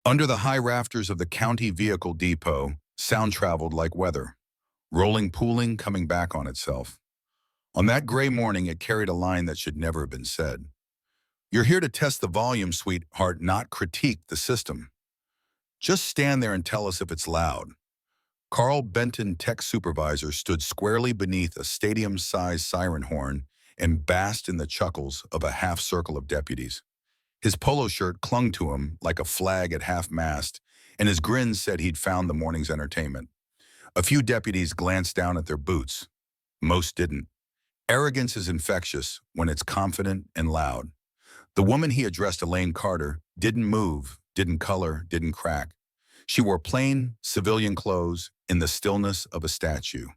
Under the high rafters of the county vehicle depot, sound traveled like weather, rolling, pooling, coming back on itself. On that gray morning, it carried a line that should never have been said. You're here to test the volume, sweetheart, not critique the system. Just stand there and tell us if it's loud. Carl Benton, tech supervisor, stood squarely beneath a stadium-sized siren horn and basked in the chuckles of a half-circle of deputies. His polo shirt clung to him like a flag at half-mast, and his grin said he'd found the morning's entertainment. A few deputies glanced down at their boots. Most didn't. Arrogance is infectious when it's confident and loud. The woman he addressed, Elaine Carter, didn't move, didn't color, didn't crack. She wore plain, civilian clothes in the stillness of a statue.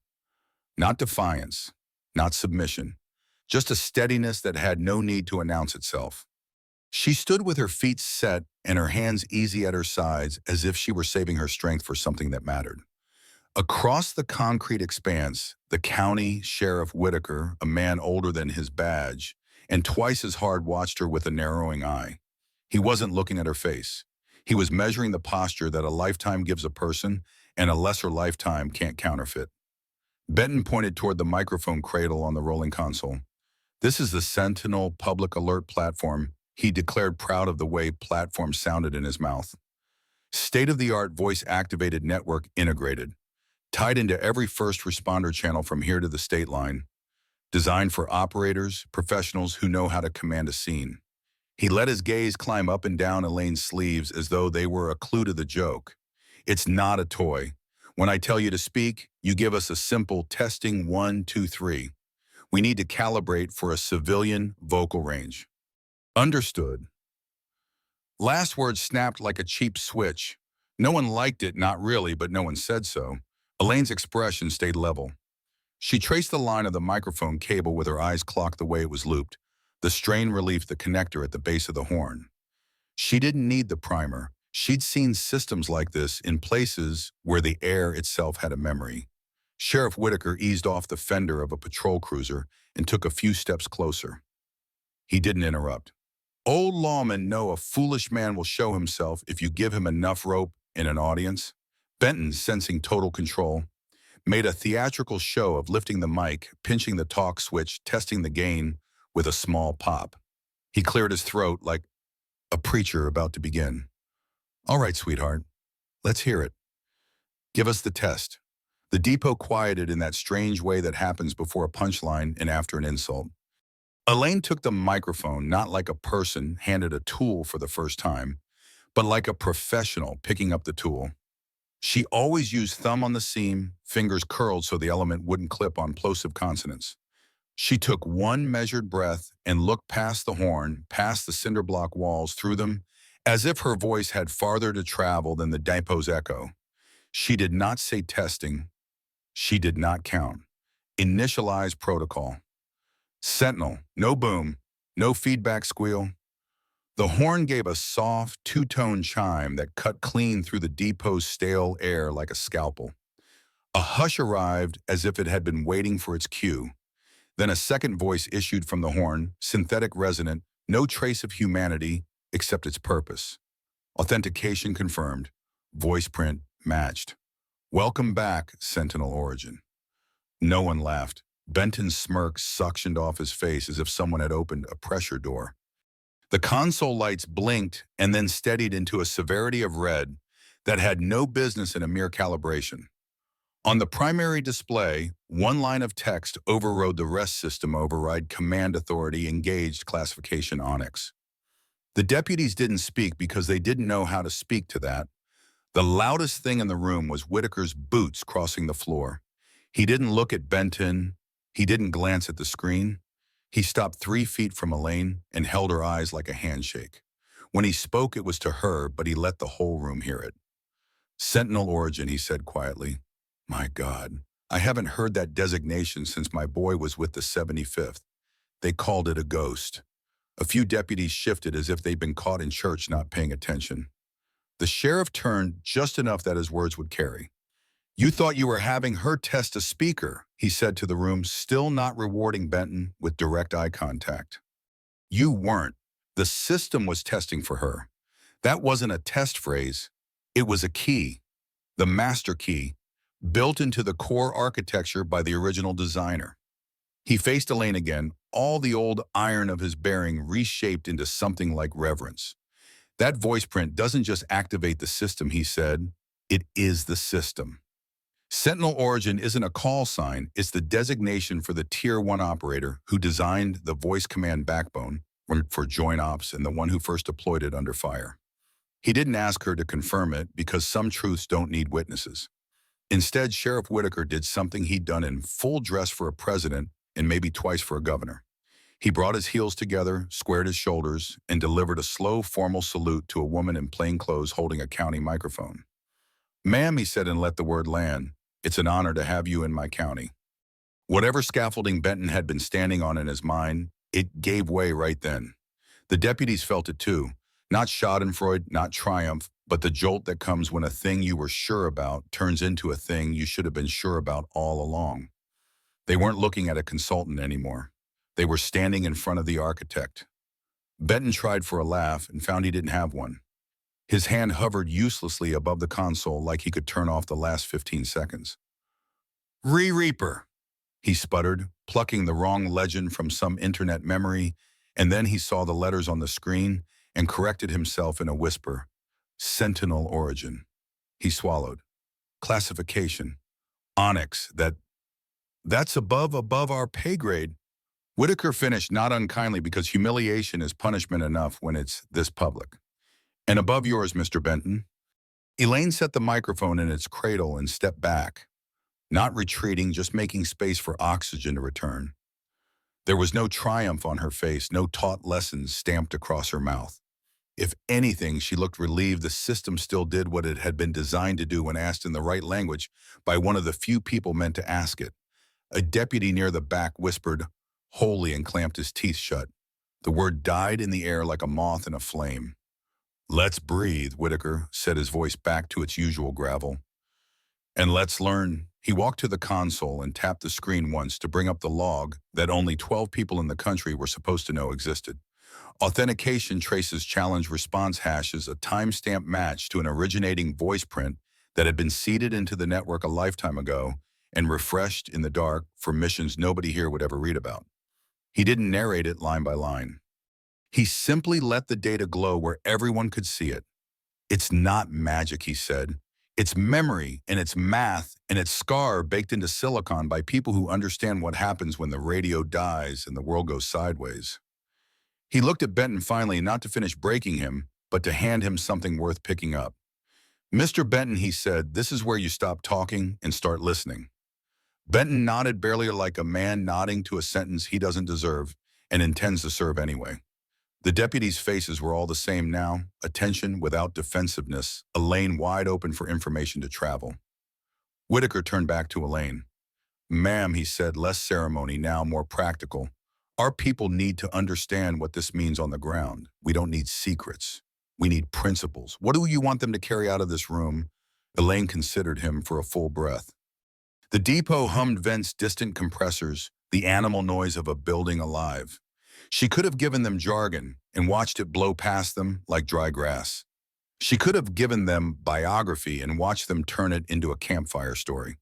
Not defiance, not submission, just a steadiness that had no need to announce itself. She stood with her feet set and her hands easy at her sides as if she were saving her strength for something that mattered. Across the concrete expanse, the county sheriff Whitaker, a man older than his badge, and twice as hard, watched her with a narrowing eye. He wasn't looking at her face. He was measuring the posture that a lifetime gives a person and a lesser lifetime can't counterfeit. Benton pointed toward the microphone cradle on the rolling console. This is the Sentinel Public Alert Platform, he declared, proud of the way platform sounded in his mouth. State-of-the-art voice-activated network integrated, tied into every first responder channel from here to the state line, designed for operators, professionals who know how to command a scene. He let his gaze climb up and down Elaine's sleeves as though they were a clue to the joke. It's not a toy. When I tell you to speak, you give us a simple testing 1, 2, 3. We need to calibrate for a civilian vocal range. Understood. Last word snapped like a cheap switch. No one liked it, not really, but no one said so. Elaine's expression stayed level. She traced the line of the microphone cable with her eyes clocked the way it was looped, the strain relief, the connector at the base of the horn. She didn't need the primer. She'd seen systems like this in places where the air itself had a memory. Sheriff Whitaker eased off the fender of a patrol cruiser and took a few steps closer. He didn't interrupt. Old lawmen know a foolish man will show himself if you give him enough rope in an audience. Benton, sensing total control, made a theatrical show of lifting the mic, pinching the talk switch, testing the gain with a small pop. He cleared his throat like a preacher about to begin. All right, sweetheart, let's hear it. Give us the test. The depot quieted in that strange way that happens before a punchline and after an insult. Elaine took the microphone not like a person handed a tool for the first time, but like a professional picking up the tool. She always used thumb on the seam, fingers curled so the element wouldn't clip on plosive consonants. She took one measured breath and looked past the horn, past the cinder block walls, through them, as if her voice had farther to travel than the depot's echo. She did not say testing. She did not count. Initialize protocol. Sentinel, no boom, no feedback squeal. The horn gave a soft, two-tone chime that cut clean through the depot's stale air like a scalpel. A hush arrived as if it had been waiting for its cue. Then a second voice issued from the horn, synthetic resonant, no trace of humanity except its purpose. Authentication confirmed. Voice print matched. Welcome back, Sentinel Origin. No one laughed. Benton's smirk suctioned off his face as if someone had opened a pressure door. The console lights blinked and then steadied into a severity of red that had no business in a mere calibration. On the primary display, one line of text overrode the rest: system override, command authority, engaged, classification Onyx. The deputies didn't speak because they didn't know how to speak to that. The loudest thing in the room was Whitaker's boots crossing the floor. He didn't look at Benton. He didn't glance at the screen. He stopped 3 feet from Elaine and held her eyes like a handshake. When he spoke, it was to her, but he let the whole room hear it. Sentinel Origin, he said quietly. My God, I haven't heard that designation since my boy was with the 75th. They called it a ghost. A few deputies shifted as if they'd been caught in church not paying attention. The sheriff turned just enough that his words would carry. You thought you were having her test a speaker, he said to the room, still not rewarding Benton with direct eye contact. You weren't. The system was testing for her. That wasn't a test phrase. It was a key, the master key, built into the core architecture by the original designer. He faced Elaine again, all the old iron of his bearing reshaped into something like reverence. That voice print doesn't just activate the system, he said. It is the system. Sentinel Origin isn't a call sign, it's the designation for the Tier 1 operator who designed the voice command backbone for joint ops and the one who first deployed it under fire. He didn't ask her to confirm it because some truths don't need witnesses. Instead, Sheriff Whitaker did something he'd done in full dress for a president and maybe twice for a governor. He brought his heels together, squared his shoulders, and delivered a slow, formal salute to a woman in plain clothes holding a county microphone. "Ma'am," he said and let the word land, "it's an honor to have you in my county." Whatever scaffolding Benton had been standing on in his mind, it gave way right then. The deputies felt it too. Not schadenfreude, not triumph, but the jolt that comes when a thing you were sure about turns into a thing you should have been sure about all along. They weren't looking at a consultant anymore. They were standing in front of the architect. Benton tried for a laugh and found he didn't have one. His hand hovered uselessly above the console like he could turn off the last 15 seconds. "Reaper," he sputtered, plucking the wrong legend from some internet memory, and then he saw the letters on the screen and corrected himself in a whisper. "Sentinel Origin." He swallowed. "Classification. Onyx. That's above our pay grade." Whitaker finished not unkindly because humiliation is punishment enough when it's this public. "And above yours, Mr. Benton." Elaine set the microphone in its cradle and stepped back, not retreating, just making space for oxygen to return. There was no triumph on her face, no taught lessons stamped across her mouth. If anything, she looked relieved the system still did what it had been designed to do when asked in the right language by one of the few people meant to ask it. A deputy near the back whispered, "Holy," and clamped his teeth shut. The word died in the air like a moth in a flame. "Let's breathe," Whitaker said, his voice back to its usual gravel. "And let's learn." He walked to the console and tapped the screen once to bring up the log that only 12 people in the country were supposed to know existed. Authentication traces challenge response hashes, a timestamp match to an originating voice print that had been seeded into the network a lifetime ago and refreshed in the dark for missions nobody here would ever read about. He didn't narrate it line by line. He simply let the data glow where everyone could see it. "It's not magic," he said. "It's memory, and it's math, and it's scar baked into silicon by people who understand what happens when the radio dies and the world goes sideways." He looked at Benton finally, not to finish breaking him, but to hand him something worth picking up. "Mr. Benton," he said, "this is where you stop talking and start listening." Benton nodded, barely like a man nodding to a sentence he doesn't deserve and intends to serve anyway. The deputies' faces were all the same now, attention without defensiveness, a lane wide open for information to travel. Whitaker turned back to Elaine. "Ma'am," he said, less ceremony now, more practical. "Our people need to understand what this means on the ground. We don't need secrets. We need principles. What do you want them to carry out of this room?" Elaine considered him for a full breath. The depot hummed vents, distant compressors, the animal noise of a building alive. She could have given them jargon and watched it blow past them like dry grass. She could have given them biography and watched them turn it into a campfire story.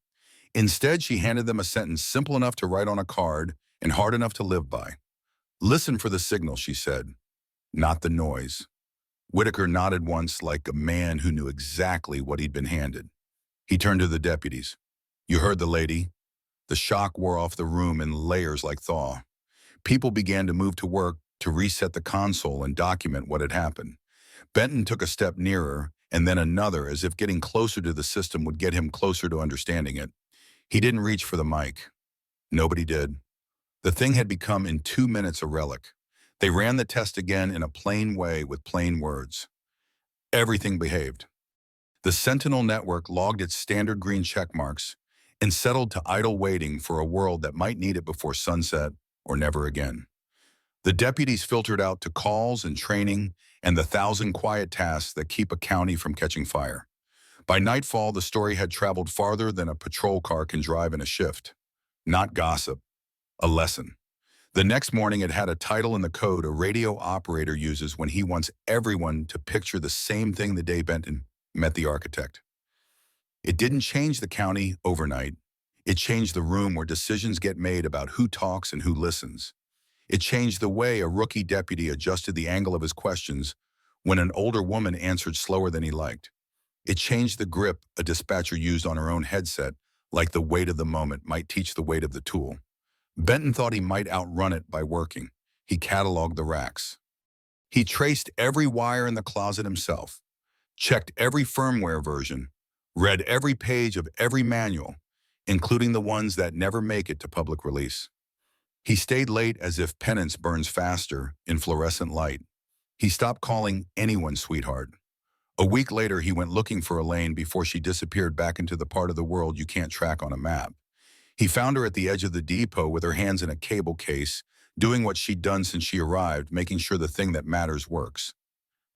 Instead, she handed them a sentence simple enough to write on a card and hard enough to live by. "Listen for the signal," she said, "not the noise." Whitaker nodded once like a man who knew exactly what he'd been handed. He turned to the deputies. "You heard the lady." The shock wore off the room in layers like thaw. People began to move to work to reset the console and document what had happened. Benton took a step nearer, and then another, as if getting closer to the system would get him closer to understanding it. He didn't reach for the mic. Nobody did. The thing had become in 2 minutes a relic. They ran the test again in a plain way with plain words. Everything behaved. The Sentinel network logged its standard green check marks and settled to idle waiting for a world that might need it before sunset or never again. The deputies filtered out to calls and training and the 1,000 quiet tasks that keep a county from catching fire. By nightfall, the story had traveled farther than a patrol car can drive in a shift. Not gossip, a lesson. The next morning, it had a title in the code a radio operator uses when he wants everyone to picture the same thing the day Benton met the architect. It didn't change the county overnight. It changed the room where decisions get made about who talks and who listens. It changed the way a rookie deputy adjusted the angle of his questions when an older woman answered slower than he liked. It changed the grip a dispatcher used on her own headset, like the weight of the moment might teach the weight of the tool. Benton thought he might outrun it by working. He cataloged the racks. He traced every wire in the closet himself, checked every firmware version, read every page of every manual, including the ones that never make it to public release. He stayed late as if penance burns faster in fluorescent light. He stopped calling anyone sweetheart. A week later, he went looking for Elaine before she disappeared back into the part of the world you can't track on a map. He found her at the edge of the depot with her hands in a cable case, doing what she'd done since she arrived, making sure the thing that matters works.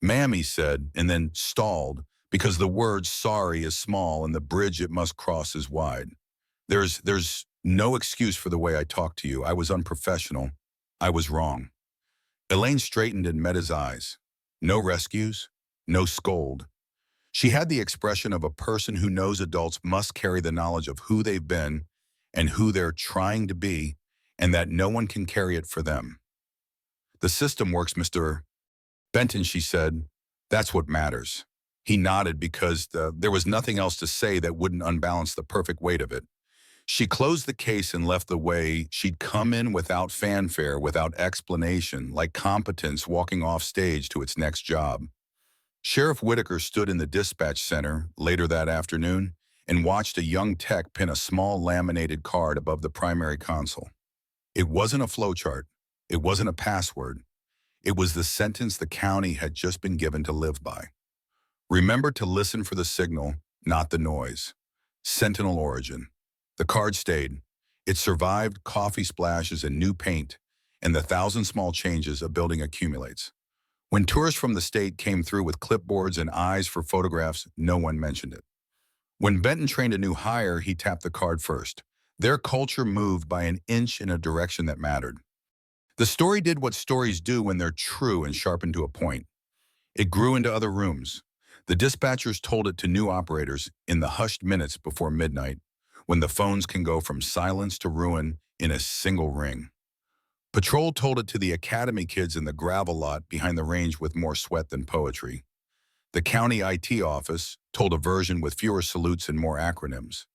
"Ma'am," he said, and then stalled because the word sorry is small and the bridge it must cross is wide. There's no excuse for the way I talked to you. I was unprofessional. I was wrong." Elaine straightened and met his eyes. No rescues, no scold. She had the expression of a person who knows adults must carry the knowledge of who they've been and who they're trying to be, and that no one can carry it for them. "The system works, Mr. Benton," she said. "That's what matters." He nodded because there was nothing else to say that wouldn't unbalance the perfect weight of it. She closed the case and left the way she'd come in, without fanfare, without explanation, like competence walking off stage to its next job. Sheriff Whitaker stood in the dispatch center later that afternoon and watched a young tech pin a small laminated card above the primary console. It wasn't a flowchart. It wasn't a password. It was the sentence the county had just been given to live by. "Remember to listen for the signal, not the noise. Sentinel origin." The card stayed. It survived coffee splashes and new paint, and the thousand small changes a building accumulates. When tourists from the state came through with clipboards and eyes for photographs, no one mentioned it. When Benton trained a new hire, he tapped the card first. Their culture moved by an inch in a direction that mattered. The story did what stories do when they're true and sharpened to a point. It grew into other rooms. The dispatchers told it to new operators in the hushed minutes before midnight, when the phones can go from silence to ruin in a single ring. Patrol told it to the academy kids in the gravel lot behind the range with more sweat than poetry. The county IT office told a version with fewer salutes and more acronyms.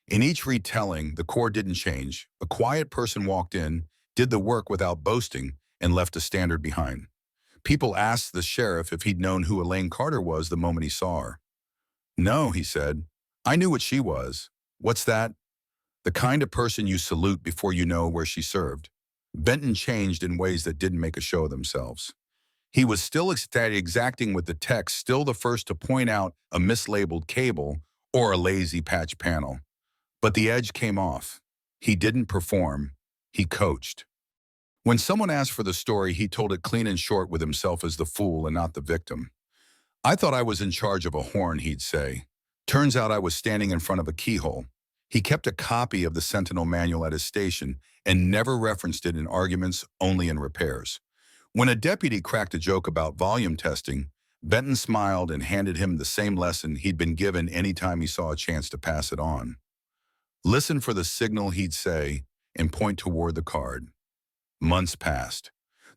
In each retelling, the core didn't change. A quiet person walked in, did the work without boasting, and left a standard behind. People asked the sheriff if he'd known who Elaine Carter was the moment he saw her. "No," he said. "I knew what she was." "What's that?" "The kind of person you salute before you know where she served." Benton changed in ways that didn't make a show of themselves. He was still exacting with the text, still the first to point out a mislabeled cable or a lazy patch panel. But the edge came off. He didn't perform. He coached. When someone asked for the story, he told it clean and short, with himself as the fool and not the victim. "I thought I was in charge of a horn," he'd say. "Turns out I was standing in front of a keyhole." He kept a copy of the Sentinel manual at his station and never referenced it in arguments, only in repairs. When a deputy cracked a joke about volume testing, Benton smiled and handed him the same lesson he'd been given any time he saw a chance to pass it on. "Listen for the signal," he'd say, and point toward the card. Months passed.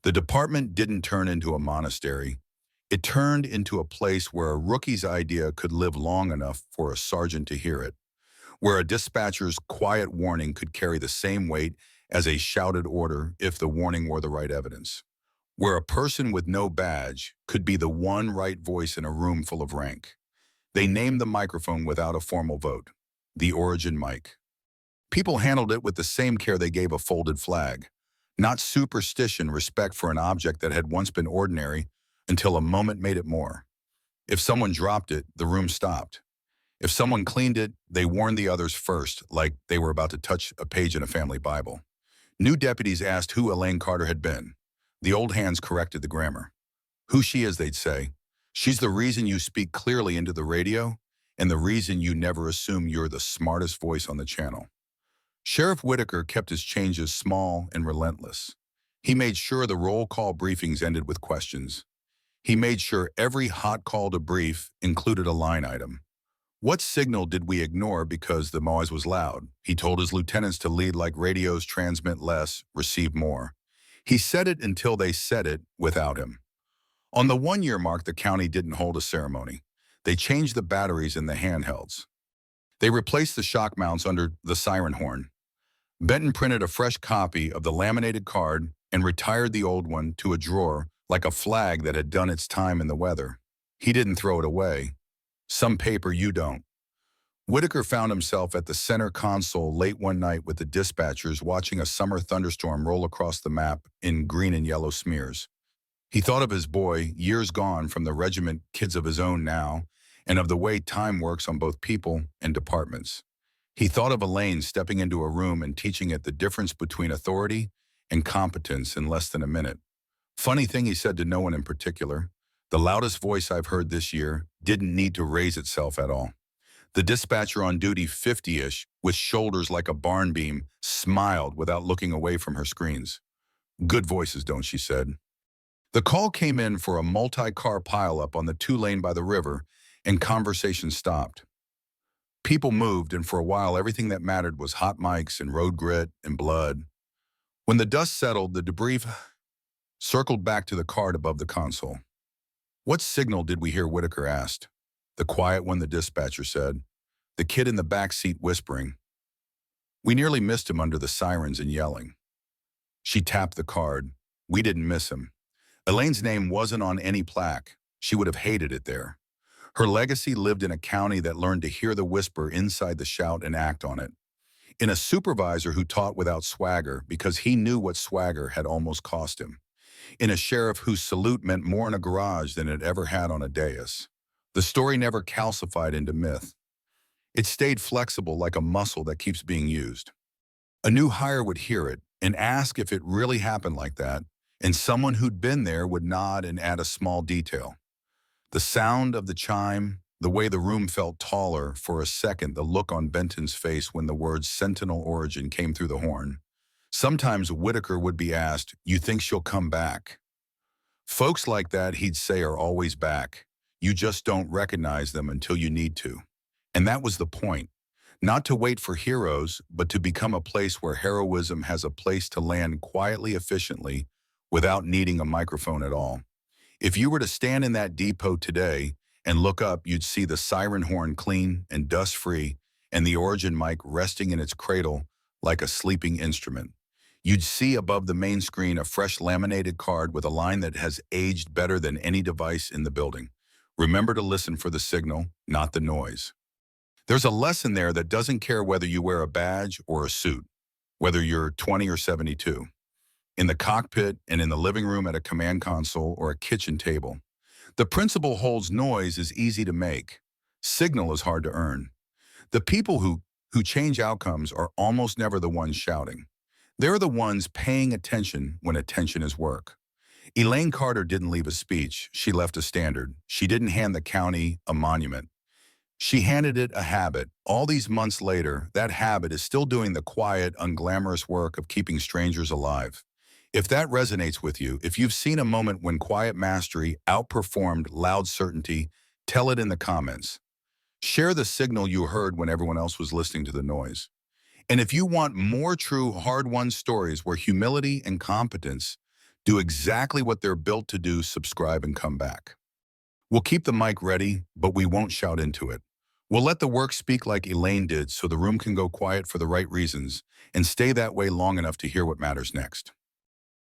The department didn't turn into a monastery. It turned into a place where a rookie's idea could live long enough for a sergeant to hear it, where a dispatcher's quiet warning could carry the same weight as a shouted order if the warning were the right evidence, where a person with no badge could be the one right voice in a room full of rank. They named the microphone without a formal vote, the origin mic. People handled it with the same care they gave a folded flag. Not superstition, respect for an object that had once been ordinary until a moment made it more. If someone dropped it, the room stopped. If someone cleaned it, they warned the others first, like they were about to touch a page in a family Bible. New deputies asked who Elaine Carter had been. The old hands corrected the grammar. "Who she is," they'd say. "She's the reason you speak clearly into the radio, and the reason you never assume you're the smartest voice on the channel." Sheriff Whitaker kept his changes small and relentless. He made sure the roll call briefings ended with questions. He made sure every hot call to brief included a line item. What signal did we ignore because the noise was loud? He told his lieutenants to lead like radios, transmit less, receive more. He said it until they said it without him. On the 1-year mark, the county didn't hold a ceremony. They changed the batteries in the handhelds. They replaced the shock mounts under the siren horn. Benton printed a fresh copy of the laminated card and retired the old one to a drawer like a flag that had done its time in the weather. He didn't throw it away. Some paper you don't. Whitaker found himself at the center console late one night with the dispatchers watching a summer thunderstorm roll across the map in green and yellow smears. He thought of his boy, years gone from the regiment, kids of his own now, and of the way time works on both people and departments. He thought of Elaine stepping into a room and teaching it the difference between authority and competence in less than a minute. Funny thing, he said to no one in particular, the loudest voice I've heard this year didn't need to raise itself at all. The dispatcher on duty, 50-ish, with shoulders like a barn beam, smiled without looking away from her screens. Good voices, don't she said. The call came in for a multi-car pileup on the 2-lane by the river, and conversation stopped. People moved, and for a while everything that mattered was hot mics and road grit and blood. When the dust settled, the debrief circled back to the card above the console. What signal did we hear? Whitaker asked. The quiet one, the dispatcher said. The kid in the back seat whispering. We nearly missed him under the sirens and yelling. She tapped the card. We didn't miss him. Elaine's name wasn't on any plaque. She would have hated it there. Her legacy lived in a county that learned to hear the whisper inside the shout and act on it. In a supervisor who taught without swagger because he knew what swagger had almost cost him. In a sheriff whose salute meant more in a garage than it ever had on a dais. The story never calcified into myth. It stayed flexible like a muscle that keeps being used. A new hire would hear it and ask if it really happened like that, and someone who'd been there would nod and add a small detail. The sound of the chime, the way the room felt taller for a second, the look on Benton's face when the words Sentinel Origin came through the horn. Sometimes Whitaker would be asked, you think she'll come back? Folks like that, he'd say, are always back. You just don't recognize them until you need to. And that was the point. Not to wait for heroes, but to become a place where heroism has a place to land quietly, efficiently, without needing a microphone at all. If you were to stand in that depot today and look up, you'd see the siren horn clean and dust-free and the Origin mic resting in its cradle like a sleeping instrument. You'd see above the main screen a fresh laminated card with a line that has aged better than any device in the building. Remember to listen for the signal, not the noise. There's a lesson there that doesn't care whether you wear a badge or a suit, whether you're 20 or 72. In the cockpit and in the living room at a command console or a kitchen table. The principle holds: noise is easy to make. Signal is hard to earn. The people who change outcomes are almost never the ones shouting. They're the ones paying attention when attention is work. Elaine Carter didn't leave a speech. She left a standard. She didn't hand the county a monument. She handed it a habit. All these months later, that habit is still doing the quiet, unglamorous work of keeping strangers alive. If that resonates with you, if you've seen a moment when quiet mastery outperformed loud certainty, tell it in the comments. Share the signal you heard when everyone else was listening to the noise. And if you want more true, hard-won stories where humility and competence do exactly what they're built to do, subscribe and come back. We'll keep the mic ready, but we won't shout into it. We'll let the work speak like Elaine did so the room can go quiet for the right reasons and stay that way long enough to hear what matters next.